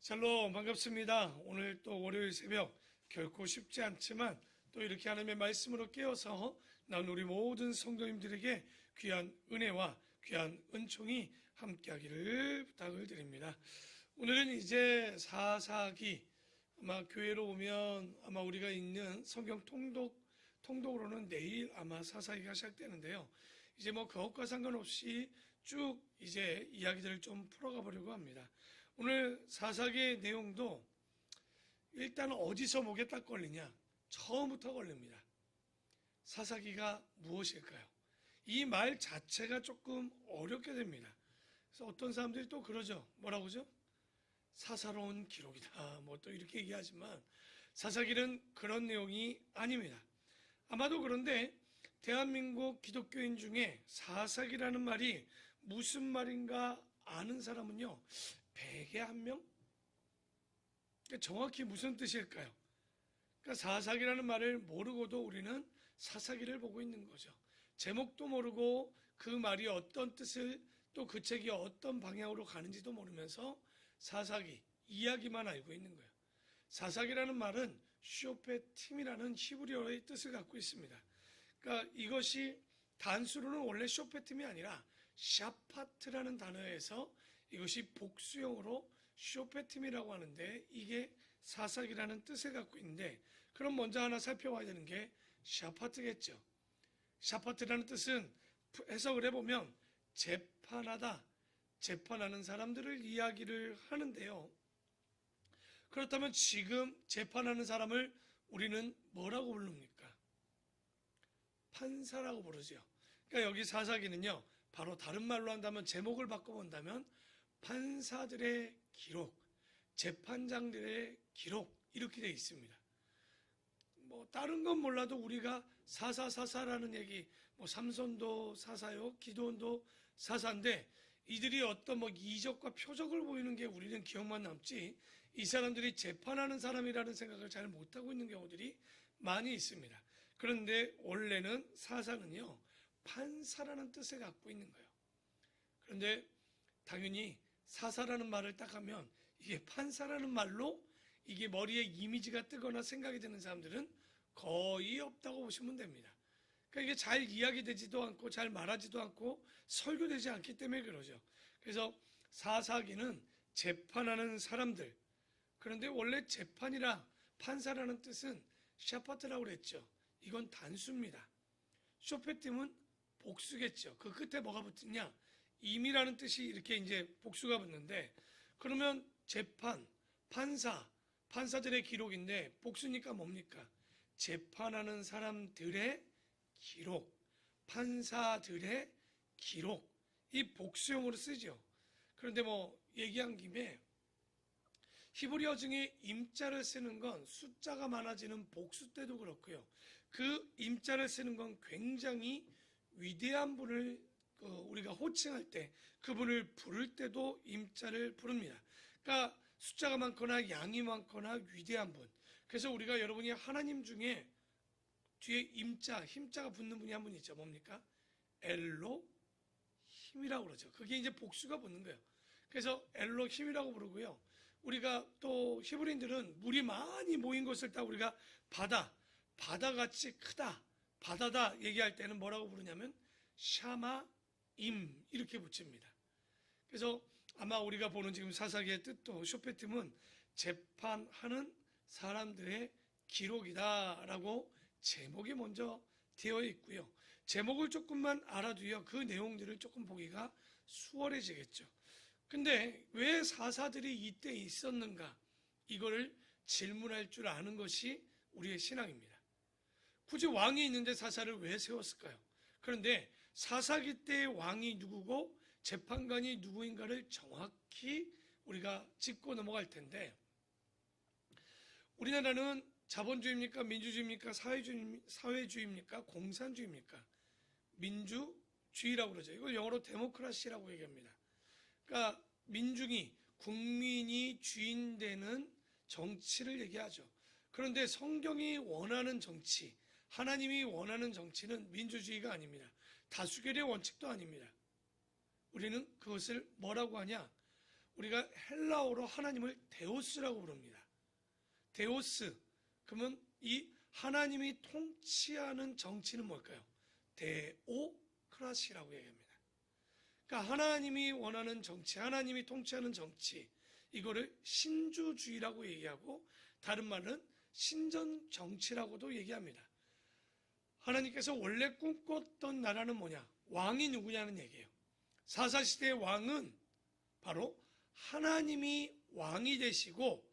샬롬 반갑습니다. 오늘 또 월요일 새벽 결코 쉽지 않지만 또 이렇게 하나님의 말씀으로 깨어서 난 우리 모든 성도님들에게 귀한 은혜와 귀한 은총이 함께하기를 부탁을 드립니다. 오늘은 이제 사사기, 아마 교회로 오면 아마 우리가 읽는 성경 통독으로는 내일 아마 사사기가 시작되는데요. 이제 뭐 그것과 상관없이 쭉 이제 이야기들을 좀 풀어가 보려고 합니다. 오늘 사사기의 내용도 일단 어디서 목에 딱 걸리냐? 처음부터 걸립니다. 사사기가 무엇일까요? 이 말 자체가 조금 어렵게 됩니다. 그래서 어떤 사람들이 또 그러죠. 뭐라고죠? 사사로운 기록이다. 뭐 또 이렇게 얘기하지만 사사기는 그런 내용이 아닙니다. 아마도 그런데 대한민국 기독교인 중에 사사기라는 말이 무슨 말인가 아는 사람은요, 100에 1명? 정확히 무슨 뜻일까요? 그러니까 사사기라는 말을 모르고도 우리는 사사기를 보고 있는 거죠. 제목도 모르고 그 말이 어떤 뜻을, 또 그 책이 어떤 방향으로 가는지도 모르면서 사사기, 이야기만 알고 있는 거예요. 사사기라는 말은 쇼페팀이라는 히브리어의 뜻을 갖고 있습니다. 그러니까 이것이 단수로는 원래 쇼페팀이 아니라 샤파트라는 단어에서 이것이 복수형으로 쇼페팀이라고 하는데 이게 사사기라는 뜻을 갖고 있는데, 그럼 먼저 하나 살펴봐야 되는 게 샤파트겠죠. 샤파트라는 뜻은 해석을 해보면 재판하다, 재판하는 사람들을 이야기를 하는데요. 그렇다면 지금 재판하는 사람을 우리는 뭐라고 부릅니까? 판사라고 부르죠. 그러니까 여기 사사기는요, 바로 다른 말로 한다면, 제목을 바꿔본다면 판사들의 기록, 재판장들의 기록, 이렇게 되어 있습니다. 뭐 다른 건 몰라도 우리가 사사라는 얘기, 뭐 삼손도 사사요, 기드온도 사사인데 이들이 어떤 뭐 이적과 표적을 보이는 게 우리는 기억만 남지, 이 사람들이 재판하는 사람이라는 생각을 잘 못하고 있는 경우들이 많이 있습니다. 그런데 원래는 사사는요, 판사라는 뜻을 갖고 있는 거예요. 그런데 당연히 사사라는 말을 딱 하면 이게 판사라는 말로 이게 머리에 이미지가 뜨거나 생각이 드는 사람들은 거의 없다고 보시면 됩니다. 그러니까 이게 잘 이야기되지도 않고 잘 말하지도 않고 설교되지 않기 때문에 그러죠. 그래서 사사기는 재판하는 사람들. 그런데 원래 재판이라 판사라는 뜻은 샤파트라고 그랬죠. 이건 단수입니다. 쇼페팀은 복수겠죠. 그 끝에 뭐가 붙느냐? 임이라는 뜻이 이렇게 이제 복수가 붙는데, 그러면 재판, 판사들의 기록인데 복수니까 뭡니까? 재판하는 사람들의 기록, 판사들의 기록, 이 복수형으로 쓰죠. 그런데 뭐 얘기한 김에 히브리어 중에 임자를 쓰는 건 숫자가 많아지는 복수 때도 그렇고요. 그 임자를 쓰는 건 굉장히 위대한 분을 우리가 호칭할 때, 그분을 부를 때도 임자를 부릅니다. 그러니까 숫자가 많거나 양이 많거나 위대한 분. 그래서 우리가 여러분이 하나님 중에 뒤에 임자, 힘자가 붙는 분이 한 분 있죠. 뭡니까? 엘로 힘이라고 그러죠. 그게 이제 복수가 붙는 거예요. 그래서 엘로 힘이라고 부르고요. 우리가 또 히브리인들은 물이 많이 모인 것을 딱 우리가 바다같이 크다, 바다다 얘기할 때는 뭐라고 부르냐면 샤마임 이렇게 붙입니다. 그래서 아마 우리가 보는 지금 사사기의 뜻도 쇼페팀은 재판하는 사람들의 기록이다라고 제목이 먼저 되어 있고요. 제목을 조금만 알아두요, 그 내용들을 조금 보기가 수월해지겠죠. 근데 왜 사사들이 이때 있었는가? 이거를 질문할 줄 아는 것이 우리의 신앙입니다. 굳이 왕이 있는데 사사를 왜 세웠을까요? 그런데 사사기 때의 왕이 누구고 재판관이 누구인가를 정확히 우리가 짚고 넘어갈 텐데, 우리나라는 자본주의입니까? 민주주의입니까? 사회주의입니까? 공산주의입니까? 민주주의라고 그러죠. 이걸 영어로 데모크라시라고 얘기합니다. 그러니까 민중이, 국민이 주인 되는 정치를 얘기하죠. 그런데 성경이 원하는 정치, 하나님이 원하는 정치는 민주주의가 아닙니다. 다수결의 원칙도 아닙니다. 우리는 그것을 뭐라고 하냐? 우리가 헬라어로 하나님을 데오스라고 부릅니다. 데오스, 그러면 이 하나님이 통치하는 정치는 뭘까요? 데오크라시라고 얘기합니다. 그러니까 하나님이 원하는 정치, 하나님이 통치하는 정치, 이거를 신주주의라고 얘기하고 다른 말은 신전 정치라고도 얘기합니다. 하나님께서 원래 꿈꿨던 나라는 뭐냐? 왕이 누구냐는 얘기예요. 사사시대의 왕은 바로 하나님이 왕이 되시고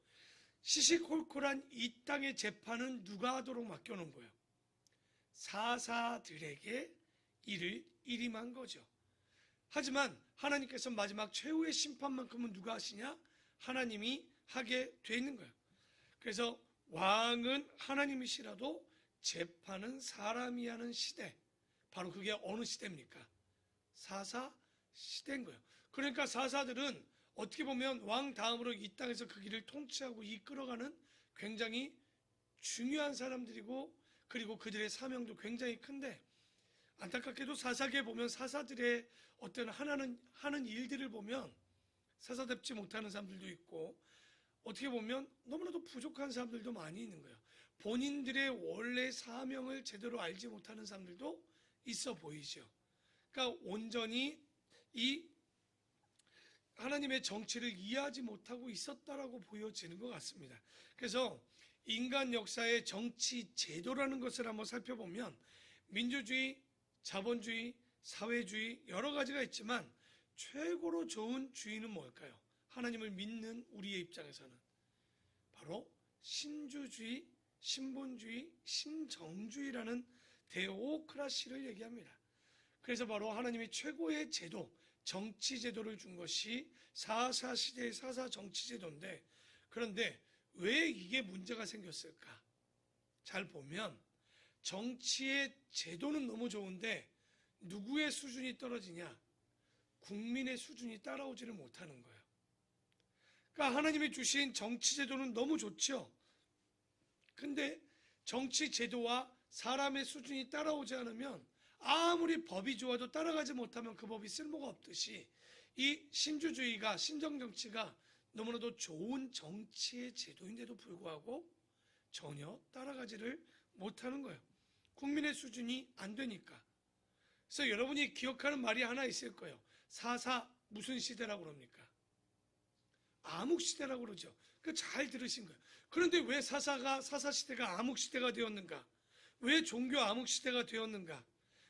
시시콜콜한 이 땅의 재판은 누가 하도록 맡겨놓은 거예요? 사사들에게 이를 일임한 거죠. 하지만 하나님께서 마지막 최후의 심판만큼은 누가 하시냐? 하나님이 하게 돼 있는 거예요. 그래서 왕은 하나님이시라도 재판은 사람이 하는 시대, 바로 그게 어느 시대입니까? 사사 시대인 거예요. 그러니까 사사들은 어떻게 보면 왕 다음으로 이 땅에서 그 길을 통치하고 이끌어가는 굉장히 중요한 사람들이고, 그리고 그들의 사명도 굉장히 큰데, 안타깝게도 사사기에 보면 사사들의 어떤 하는 일들을 보면 사사답지 못하는 사람들도 있고, 어떻게 보면 너무나도 부족한 사람들도 많이 있는 거예요. 본인들의 원래 사명을 제대로 알지 못하는 사람들도 있어 보이죠. 그러니까 온전히 이 하나님의 정치를 이해하지 못하고 있었다라고 보여지는 것 같습니다. 그래서 인간 역사의 정치 제도라는 것을 한번 살펴보면 민주주의, 자본주의, 사회주의 여러 가지가 있지만 최고로 좋은 주의는 뭘까요? 하나님을 믿는 우리의 입장에서는 바로 신주주의, 신본주의, 신정주의라는 데오크라시를 얘기합니다. 그래서 바로 하나님이 최고의 제도, 정치 제도를 준 것이 사사시대의 사사 정치 제도인데, 그런데 왜 이게 문제가 생겼을까? 잘 보면 정치의 제도는 너무 좋은데 누구의 수준이 떨어지냐? 국민의 수준이 따라오지를 못하는 거예요. 그러니까 하나님이 주신 정치 제도는 너무 좋죠. 근데 정치 제도와 사람의 수준이 따라오지 않으면 아무리 법이 좋아도 따라가지 못하면 그 법이 쓸모가 없듯이 이 신주주의가, 신정정치가 너무나도 좋은 정치의 제도인데도 불구하고 전혀 따라가지를 못하는 거예요. 국민의 수준이 안 되니까. 그래서 여러분이 기억하는 말이 하나 있을 거예요. 사사 무슨 시대라고 그럽니까? 암흑시대라고 그러죠. 그 잘 들으신 거예요. 그런데 왜 사사시대가 암흑시대가 되었는가? 왜 종교 암흑시대가 되었는가?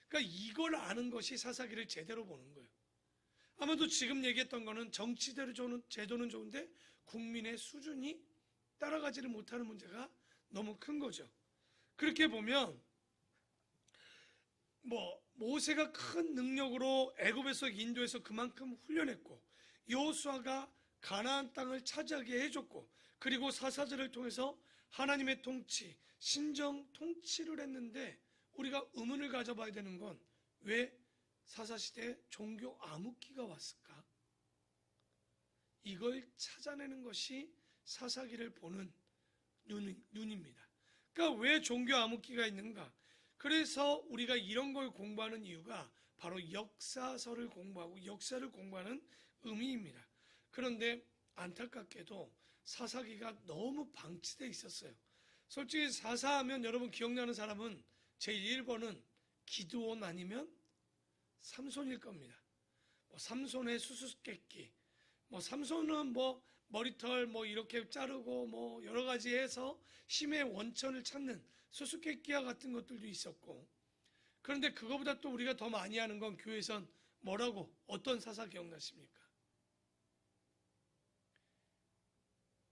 그러니까 이걸 아는 것이 사사기를 제대로 보는 거예요. 아마도 지금 얘기했던 거는 정치대로 제도는 좋은데 국민의 수준이 따라가지를 못하는 문제가 너무 큰 거죠. 그렇게 보면 모세가 큰 능력으로 애굽에서 인도에서 그만큼 훈련했고, 여호수아가 가나안 땅을 차지하게 해줬고, 그리고 사사들을 통해서 하나님의 통치, 신정 통치를 했는데 우리가 의문을 가져봐야 되는 건 왜 사사시대에 종교 암흑기가 왔을까? 이걸 찾아내는 것이 사사기를 보는 눈입니다. 그러니까 왜 종교 암흑기가 있는가? 그래서 우리가 이런 걸 공부하는 이유가 바로 역사서를 공부하고 역사를 공부하는 의미입니다. 그런데 안타깝게도 사사기가 너무 방치되어 있었어요. 솔직히 사사하면 여러분 기억나는 사람은 제1번은 기드온 아니면 삼손일 겁니다. 삼손의 수수께끼, 삼손은 머리털 이렇게 자르고 여러 가지 해서 힘의 원천을 찾는 수수께끼와 같은 것들도 있었고, 그런데 그거보다 또 우리가 더 많이 하는 건 교회에선 어떤 사사 기억나십니까?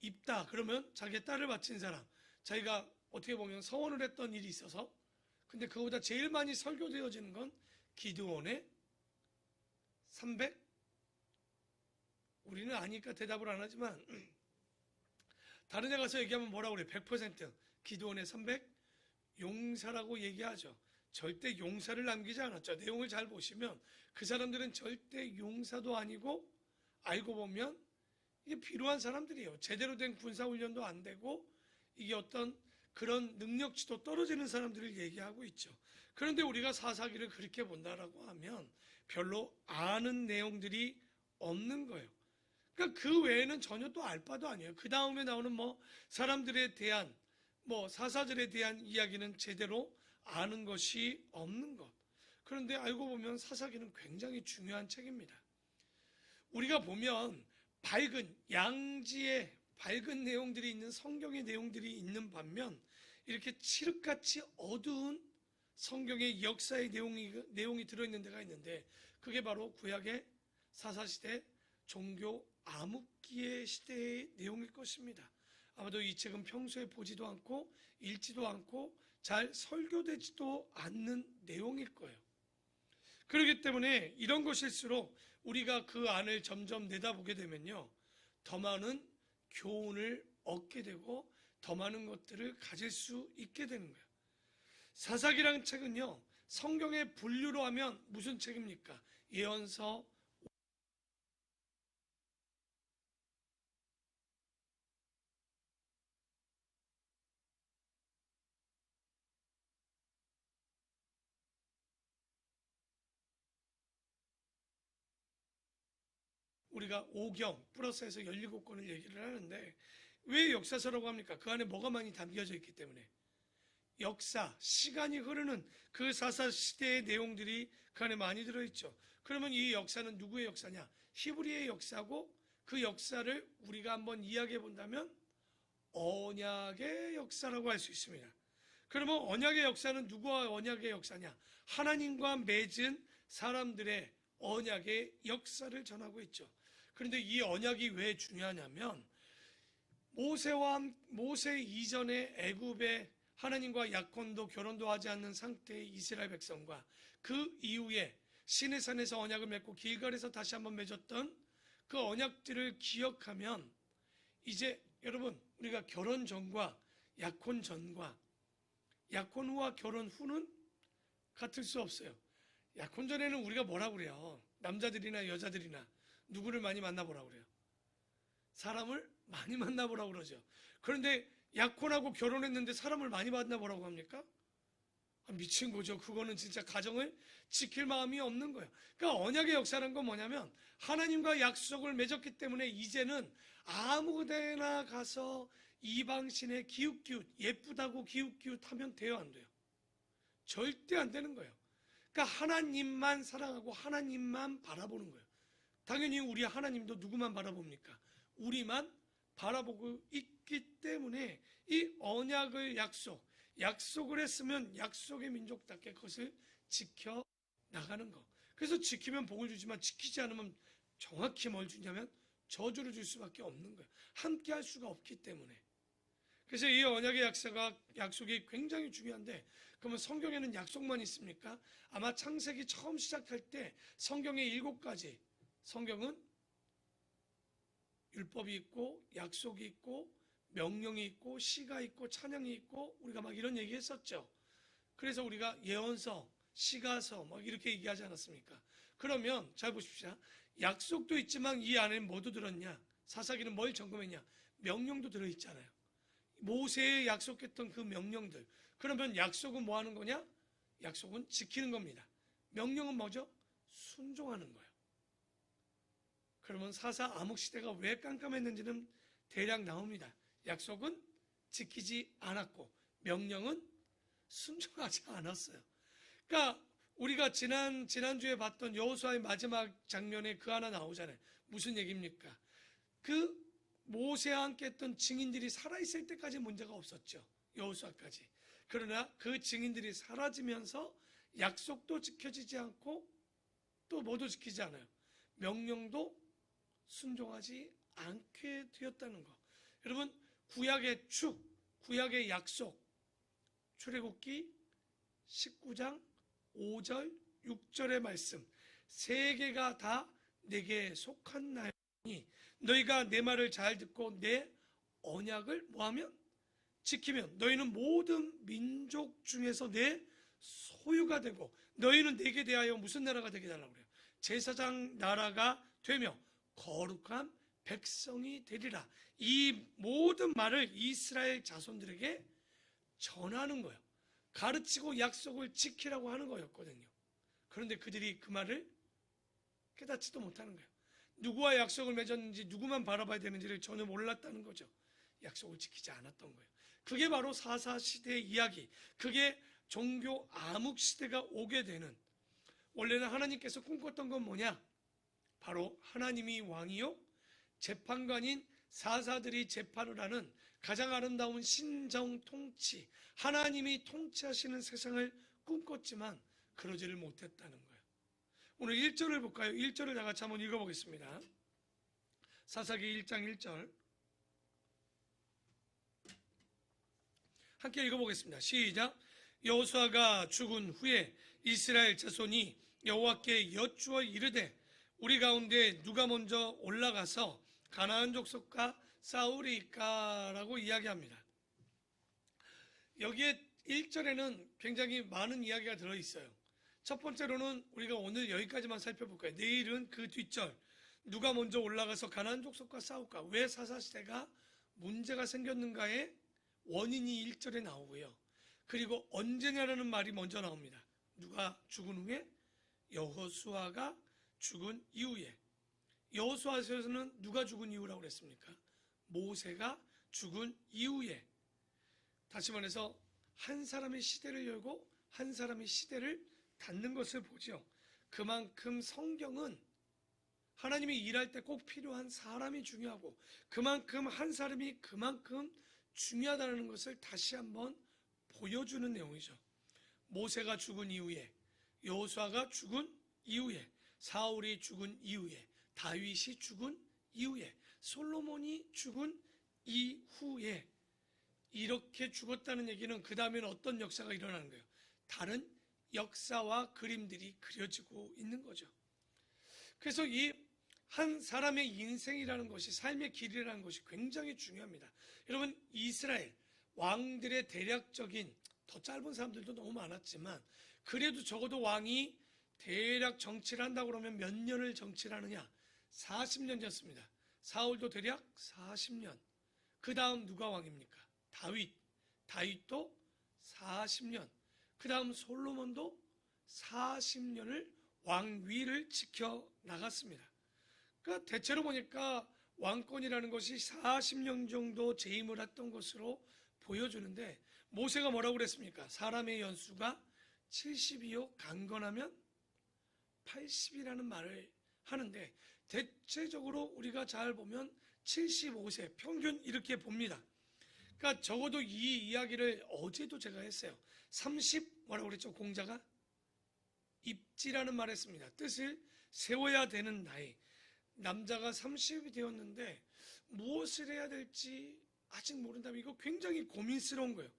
입다 그러면 자기의 딸을 바친 사람, 자기가 어떻게 보면 서원을 했던 일이 있어서, 근데 그거보다 제일 많이 설교되어지는 건 기드온의 300? 우리는 아니까 대답을 안 하지만 다른 데 가서 얘기하면 뭐라고 그래요? 100% 기드온의 300 용사라고 얘기하죠. 절대 용사를 남기지 않았죠. 내용을 잘 보시면 그 사람들은 절대 용사도 아니고, 알고 보면 이게 필요한 사람들이에요. 제대로 된 군사훈련도 안 되고, 이게 어떤 그런 능력치도 떨어지는 사람들을 얘기하고 있죠. 그런데 우리가 사사기를 그렇게 본다라고 하면 별로 아는 내용들이 없는 거예요. 그러니까 그 외에는 전혀 또 알 바도 아니에요. 그 다음에 나오는 사람들에 대한 사사들에 대한 이야기는 제대로 아는 것이 없는 것. 그런데 알고 보면 사사기는 굉장히 중요한 책입니다. 우리가 보면 밝은 양지의 밝은 내용들이 있는 성경의 내용들이 있는 반면 이렇게 칠흑같이 어두운 성경의 역사의 내용이 들어있는 데가 있는데 그게 바로 구약의 사사시대 종교 암흑기의 시대의 내용일 것입니다. 아마도 이 책은 평소에 보지도 않고 읽지도 않고 잘 설교되지도 않는 내용일 거예요. 그렇기 때문에 이런 것일수록 우리가 그 안을 점점 내다보게 되면요, 더 많은 교훈을 얻게 되고 더 많은 것들을 가질 수 있게 되는 거예요. 사사기라는 책은요, 성경의 분류로 하면 무슨 책입니까? 예언서, 우리가 5경 플러스해서 17권을 얘기를 하는데 왜 역사서라고 합니까? 그 안에 뭐가 많이 담겨져 있기 때문에. 역사, 시간이 흐르는 그 사사시대의 내용들이 그 안에 많이 들어있죠. 그러면 이 역사는 누구의 역사냐? 히브리의 역사고 그 역사를 우리가 한번 이야기해 본다면 언약의 역사라고 할 수 있습니다. 그러면 언약의 역사는 누구와 언약의 역사냐? 하나님과 맺은 사람들의 언약의 역사를 전하고 있죠. 그런데 이 언약이 왜 중요하냐면 모세 이전의 애굽의 하나님과 약혼도 결혼도 하지 않는 상태의 이스라엘 백성과 그 이후에 시내산에서 언약을 맺고 길갈에서 다시 한번 맺었던 그 언약들을 기억하면 이제 여러분 우리가 결혼 전과 약혼 전과 약혼 후와 결혼 후는 같을 수 없어요. 약혼 전에는 우리가 뭐라고 그래요? 남자들이나 여자들이나 누구를 많이 만나보라고 그래요? 사람을 많이 만나보라고 그러죠. 그런데 약혼하고 결혼했는데 사람을 많이 만나보라고 합니까? 미친 거죠. 그거는 진짜 가정을 지킬 마음이 없는 거예요. 그러니까 언약의 역사라는 건 뭐냐면 하나님과 약속을 맺었기 때문에 이제는 아무 데나 가서 이방신에 기웃기웃 예쁘다고 기웃기웃 하면 돼요, 안 돼요? 절대 안 되는 거예요. 그러니까 하나님만 사랑하고 하나님만 바라보는 거예요. 당연히 우리 하나님도 누구만 바라봅니까? 우리만 바라보고 있기 때문에 이 언약을 약속을 했으면 약속의 민족답게 그것을 지켜 나가는 거. 그래서 지키면 복을 주지만 지키지 않으면 정확히 뭘 주냐면 저주를 줄 수밖에 없는 거예요. 함께 할 수가 없기 때문에. 그래서 이 언약의 약속이 굉장히 중요한데 그러면 성경에는 약속만 있습니까? 아마 창세기 처음 시작할 때 성경의 7가지 성경은 율법이 있고 약속이 있고 명령이 있고 시가 있고 찬양이 있고 우리가 막 이런 얘기 했었죠. 그래서 우리가 예언서, 시가서 막 이렇게 얘기하지 않았습니까? 그러면 잘 보십시오. 약속도 있지만 이 안에 뭐도 들었냐? 사사기는 뭘 점검했냐? 명령도 들어있잖아요. 모세에 약속했던 그 명령들. 그러면 약속은 뭐 하는 거냐? 약속은 지키는 겁니다. 명령은 뭐죠? 순종하는 거예요. 그러면 사사 암흑시대가 왜 깜깜했는지는 대략 나옵니다. 약속은 지키지 않았고 명령은 순종하지 않았어요. 그러니까 우리가 지난주에 봤던 여호수아의 마지막 장면에 그 하나 나오잖아요. 무슨 얘기입니까? 그 모세와 함께 했던 증인들이 살아있을 때까지 문제가 없었죠. 여호수아까지. 그러나 그 증인들이 사라지면서 약속도 지켜지지 않고 또 뭐도 지키지 않아요. 명령도 순종하지 않게 되었다는 거. 여러분 구약의 구약의 약속 출애굽기 19장 5절 6절의 말씀 세 개가 다 내게 속한 나니 너희가 내 말을 잘 듣고 내 언약을 뭐하면 지키면 너희는 모든 민족 중에서 내 소유가 되고 너희는 내게 대하여 무슨 나라가 되게 달라고 그래요? 제사장 나라가 되며 거룩한 백성이 되리라. 이 모든 말을 이스라엘 자손들에게 전하는 거예요. 가르치고 약속을 지키라고 하는 거였거든요. 그런데 그들이 그 말을 깨닫지도 못하는 거예요. 누구와 약속을 맺었는지, 누구만 바라봐야 되는지를 전혀 몰랐다는 거죠. 약속을 지키지 않았던 거예요. 그게 바로 사사시대의 이야기, 그게 종교 암흑 시대가 오게 되는, 원래는 하나님께서 꿈꿨던 건 뭐냐? 바로 하나님이 왕이요 재판관인 사사들이 재판을 하는 가장 아름다운 신정 통치, 하나님이 통치하시는 세상을 꿈꿨지만 그러지를 못했다는 거예요. 오늘 1절을 볼까요? 1절을 다 같이 한번 읽어보겠습니다. 사사기 1장 1절 함께 읽어보겠습니다. 시작. 여호수아가 죽은 후에 이스라엘 자손이 여호와께 여쭈어 이르되 우리 가운데 누가 먼저 올라가서 가나안 족속과 싸우리까라고 이야기합니다. 여기에 1절에는 굉장히 많은 이야기가 들어있어요. 첫 번째로는 우리가 오늘 여기까지만 살펴볼까요? 내일은 그 뒷절, 누가 먼저 올라가서 가나안 족속과 싸울까? 왜 사사시대가 문제가 생겼는가의 원인이 1절에 나오고요. 그리고 언제냐라는 말이 먼저 나옵니다. 누가 죽은 후에? 여호수아가 죽은 이후에. 여호수아서에서는 누가 죽은 이후라고 그랬습니까? 모세가 죽은 이후에. 다시 말해서 한 사람의 시대를 열고 한 사람의 시대를 닫는 것을 보죠. 그만큼 성경은 하나님이 일할 때 꼭 필요한 사람이 중요하고 그만큼 한 사람이 그만큼 중요하다는 것을 다시 한번 보여주는 내용이죠. 모세가 죽은 이후에, 여호수아가 죽은 이후에, 사울이 죽은 이후에, 다윗이 죽은 이후에, 솔로몬이 죽은 이후에, 이렇게 죽었다는 얘기는 그 다음에는 어떤 역사가 일어나는 거예요? 다른 역사와 그림들이 그려지고 있는 거죠. 그래서 이 한 사람의 인생이라는 것이, 삶의 길이라는 것이 굉장히 중요합니다. 여러분, 이스라엘 왕들의 대략적인, 더 짧은 사람들도 너무 많았지만 그래도 적어도 왕이 대략 정치를 한다고 그러면 몇 년을 정치를 하느냐? 40년이었습니다. 사울도 대략 40년. 그 다음 누가 왕입니까? 다윗도 40년. 그 다음 솔로몬도 40년을 왕위를 지켜나갔습니다. 그러니까 대체로 보니까 왕권이라는 것이 40년 정도 재임을 했던 것으로 보여주는데, 모세가 뭐라고 그랬습니까? 사람의 연수가 70이요 강건하면 80이라는 말을 하는데, 대체적으로 우리가 잘 보면 75세 평균 이렇게 봅니다. 그러니까 적어도 이 이야기를 어제도 제가 했어요. 30 뭐라고 그랬죠? 공자가 입지라는 말을 했습니다. 뜻을 세워야 되는 나이. 남자가 30이 되었는데 무엇을 해야 될지 아직 모른다면 이거 굉장히 고민스러운 거예요.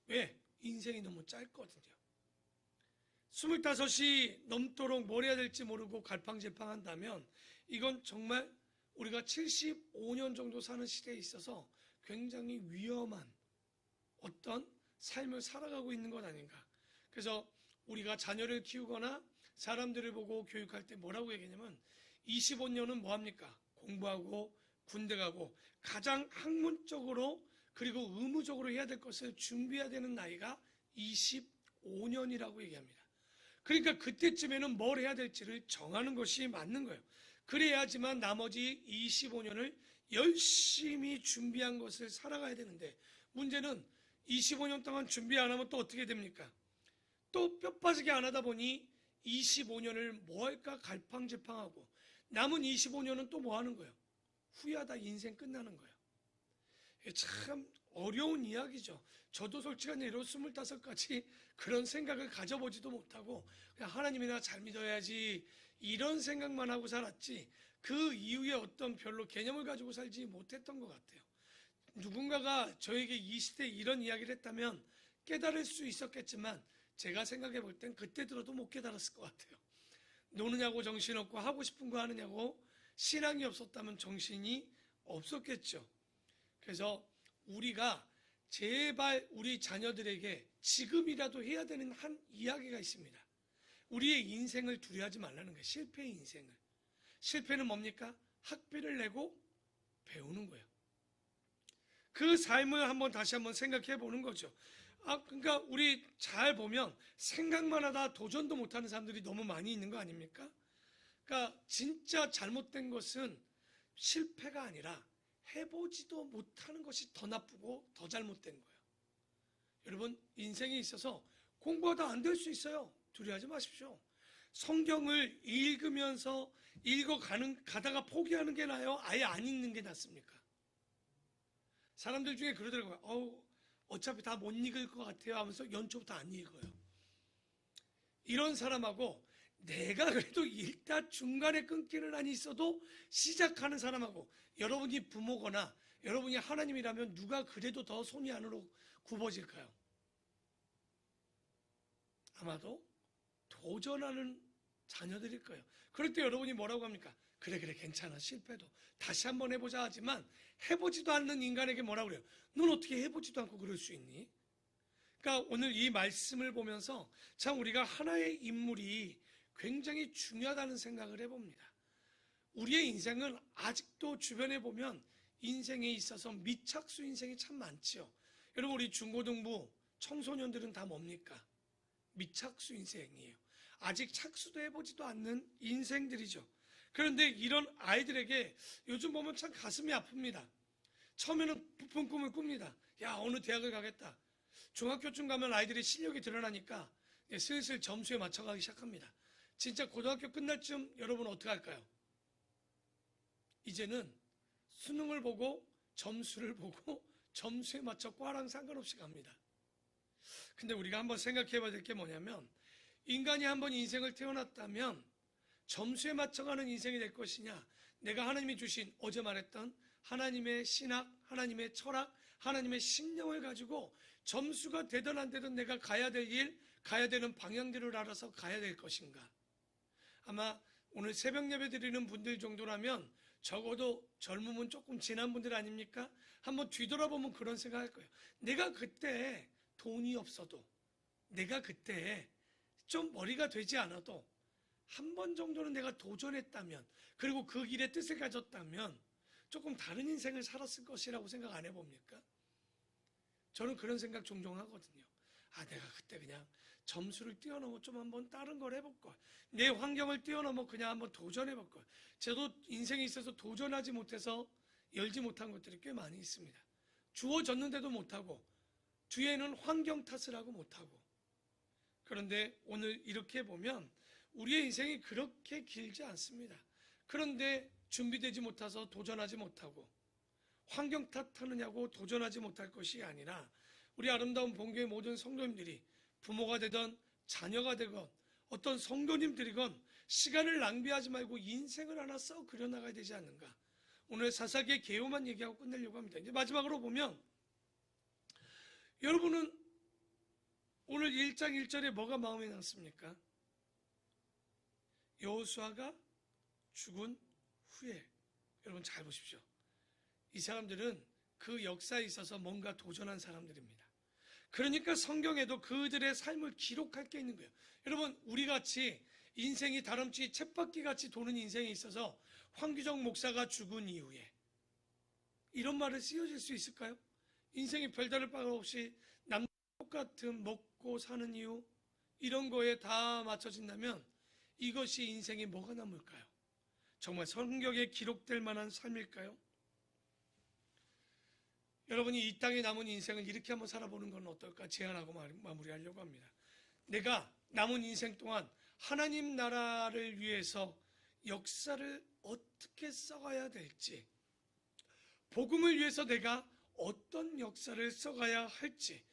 왜? 인생이 너무 짧거든요. 25이 넘도록 뭘 해야 될지 모르고 갈팡질팡한다면 이건 정말 우리가 75년 정도 사는 시대에 있어서 굉장히 위험한 어떤 삶을 살아가고 있는 것 아닌가. 그래서 우리가 자녀를 키우거나 사람들을 보고 교육할 때 뭐라고 얘기하냐면 25년은 뭐합니까? 공부하고 군대 가고 가장 학문적으로 그리고 의무적으로 해야 될 것을 준비해야 되는 나이가 25년이라고 얘기합니다. 그러니까 그때쯤에는 뭘 해야 될지를 정하는 것이 맞는 거예요. 그래야지만 나머지 25년을 열심히 준비한 것을 살아가야 되는데, 문제는 25년 동안 준비 안 하면 또 어떻게 됩니까? 또 뼈 빠지게 안 하다 보니 25년을 뭐 할까 갈팡질팡하고 남은 25년은 또 뭐 하는 거예요? 후회하다 인생 끝나는 거예요. 참 어려운 이야기죠. 저도 솔직한 예로 25까지 그런 생각을 가져보지도 못하고 그냥 하나님이 나 잘 믿어야지 이런 생각만 하고 살았지, 그 이후에 어떤 별로 개념을 가지고 살지 못했던 것 같아요. 누군가가 저에게 이 시대에 이런 이야기를 했다면 깨달을 수 있었겠지만 제가 생각해 볼 땐 그때 들어도 못 깨달았을 것 같아요. 노느냐고 정신없고 하고 싶은 거 하느냐고 신앙이 없었다면 정신이 없었겠죠. 그래서 우리가 제발 우리 자녀들에게 지금이라도 해야 되는 한 이야기가 있습니다. 우리의 인생을 두려워하지 말라는 거예요. 실패의 인생을. 실패는 뭡니까? 학비를 내고 배우는 거예요. 그 삶을 다시 한번 생각해 보는 거죠. 그러니까 우리 잘 보면 생각만 하다 도전도 못하는 사람들이 너무 많이 있는 거 아닙니까? 그러니까 진짜 잘못된 것은 실패가 아니라 해보지도 못하는 것이 더 나쁘고 더 잘못된 거예요. 여러분, 인생에 있어서 공부가 안 될 수 있어요. 두려워하지 마십시오. 성경을 읽으면서 가다가 포기하는 게 나아요? 아예 안 읽는 게 낫습니까? 사람들 중에 그러더라고요. 어차피 다 못 읽을 것 같아요 하면서 연초부터 안 읽어요. 이런 사람하고 내가 그래도 읽다 중간에 끊기는 한이 있어도 시작하는 사람하고, 여러분이 부모거나 여러분이 하나님이라면 누가 그래도 더 손이 안으로 굽어질까요? 아마도 도전하는 자녀들일 거예요. 그럴 때 여러분이 뭐라고 합니까? 그래 괜찮아, 실패도 다시 한번 해보자 하지만 해보지도 않는 인간에게 뭐라고 그래요? 넌 어떻게 해보지도 않고 그럴 수 있니? 그러니까 오늘 이 말씀을 보면서 참 우리가 하나의 인물이 굉장히 중요하다는 생각을 해봅니다. 우리의 인생은 아직도 주변에 보면 인생에 있어서 미착수 인생이 참 많지요. 여러분, 우리 중고등부 청소년들은 다 뭡니까? 미착수 인생이에요. 아직 착수도 해보지도 않는 인생들이죠. 그런데 이런 아이들에게 요즘 보면 참 가슴이 아픕니다. 처음에는 부푼 꿈을 꿉니다. 야, 어느 대학을 가겠다. 중학교쯤 가면 아이들의 실력이 드러나니까 슬슬 점수에 맞춰가기 시작합니다. 진짜 고등학교 끝날 쯤 여러분 어떻게 할까요? 이제는 수능을 보고 점수를 보고 점수에 맞춰 과랑 상관없이 갑니다. 근데 우리가 한번 생각해 봐야 될 게 뭐냐면, 인간이 한번 인생을 태어났다면 점수에 맞춰가는 인생이 될 것이냐, 내가 하나님이 주신 어제 말했던 하나님의 신학, 하나님의 철학, 하나님의 신령을 가지고 점수가 되든 안 되든 내가 가야 될 일, 가야 되는 방향들을 알아서 가야 될 것인가. 아마 오늘 새벽 예배 드리는 분들 정도라면 적어도 젊으면 조금 지난 분들 아닙니까? 한번 뒤돌아보면 그런 생각할 거예요. 내가 그때 돈이 없어도, 내가 그때 좀 머리가 되지 않아도 한 번 정도는 내가 도전했다면, 그리고 그 길에 뜻을 가졌다면 조금 다른 인생을 살았을 것이라고 생각 안 해봅니까? 저는 그런 생각 종종 하거든요. 내가 그때 그냥 점수를 뛰어넘어 좀 한번 다른 걸 해볼 걸, 내 환경을 뛰어넘어 그냥 한번 도전해볼 걸. 저도 인생에 있어서 도전하지 못해서 열지 못한 것들이 꽤 많이 있습니다. 주어졌는데도 못하고, 뒤에는 환경 탓을 하고 못하고. 그런데 오늘 이렇게 보면 우리의 인생이 그렇게 길지 않습니다. 그런데 준비되지 못해서 도전하지 못하고, 환경 탓하느냐고 도전하지 못할 것이 아니라, 우리 아름다운 본교의 모든 성도님들이 부모가 되던 자녀가 되건 어떤 성도님들이건 시간을 낭비하지 말고 인생을 하나 써 그려나가야 되지 않는가. 오늘 사사기의 개요만 얘기하고 끝내려고 합니다. 이제 마지막으로 보면, 여러분은 오늘 1장 1절에 뭐가 마음에 남습니까? 여호수아가 죽은 후에, 여러분 잘 보십시오. 이 사람들은 그 역사에 있어서 뭔가 도전한 사람들입니다. 그러니까 성경에도 그들의 삶을 기록할 게 있는 거예요. 여러분, 우리같이 인생이 다람쥐 쳇바퀴 같이 도는 인생에 있어서 황규정 목사가 죽은 이후에 이런 말을 쓰여질 수 있을까요? 인생이 별다를 바 없이 남들 똑같은 먹고 사는 이유, 이런 거에 다 맞춰진다면 이것이 인생에 뭐가 남을까요? 정말 성경에 기록될 만한 삶일까요? 여러분이 이 땅에 남은 인생을 이렇게 한번 살아보는 건 어떨까 제안하고 마무리하려고 합니다. 내가 남은 인생 동안 하나님 나라를 위해서 역사를 어떻게 써가야 될지, 복음을 위해서 내가 어떤 역사를 써가야 할지,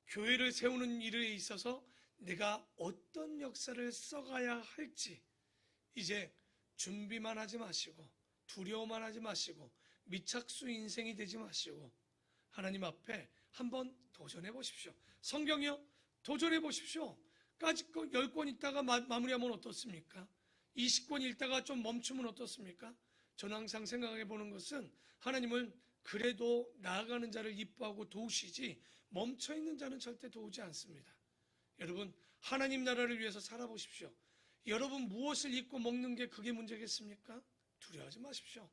교회를 세우는 일에 있어서 내가 어떤 역사를 써가야 할지, 이제 준비만 하지 마시고, 두려워만 하지 마시고, 미착수 인생이 되지 마시고 하나님 앞에 한번 도전해 보십시오. 성경이요? 도전해 보십시오. 까짓거 10권 읽다가 마무리하면 어떻습니까? 20권 읽다가 좀 멈추면 어떻습니까? 저는 항상 생각해 보는 것은, 하나님은 그래도 나아가는 자를 이뻐하고 도우시지 멈춰있는 자는 절대 도우지 않습니다. 여러분, 하나님 나라를 위해서 살아보십시오. 여러분 무엇을 입고 먹는 게 그게 문제겠습니까? 두려워하지 마십시오.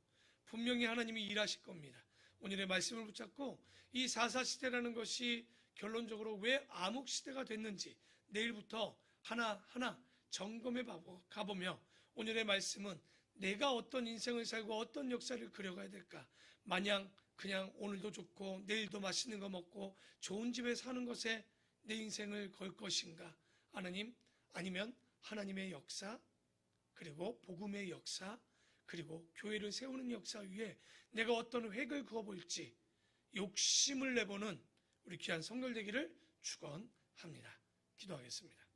분명히 하나님이 일하실 겁니다. 오늘의 말씀을 붙잡고 이 사사시대라는 것이 결론적으로 왜 암흑시대가 됐는지 내일부터 하나하나 점검해 가보며 오늘의 말씀은 내가 어떤 인생을 살고 어떤 역사를 그려가야 될까? 마냥 그냥 오늘도 좋고 내일도 맛있는 거 먹고 좋은 집에 사는 것에 내 인생을 걸 것인가? 하나님, 아니면 하나님의 역사, 그리고 복음의 역사, 그리고 교회를 세우는 역사 위에 내가 어떤 획을 그어볼지 욕심을 내보는 우리 귀한 성결되기를 축원합니다. 기도하겠습니다.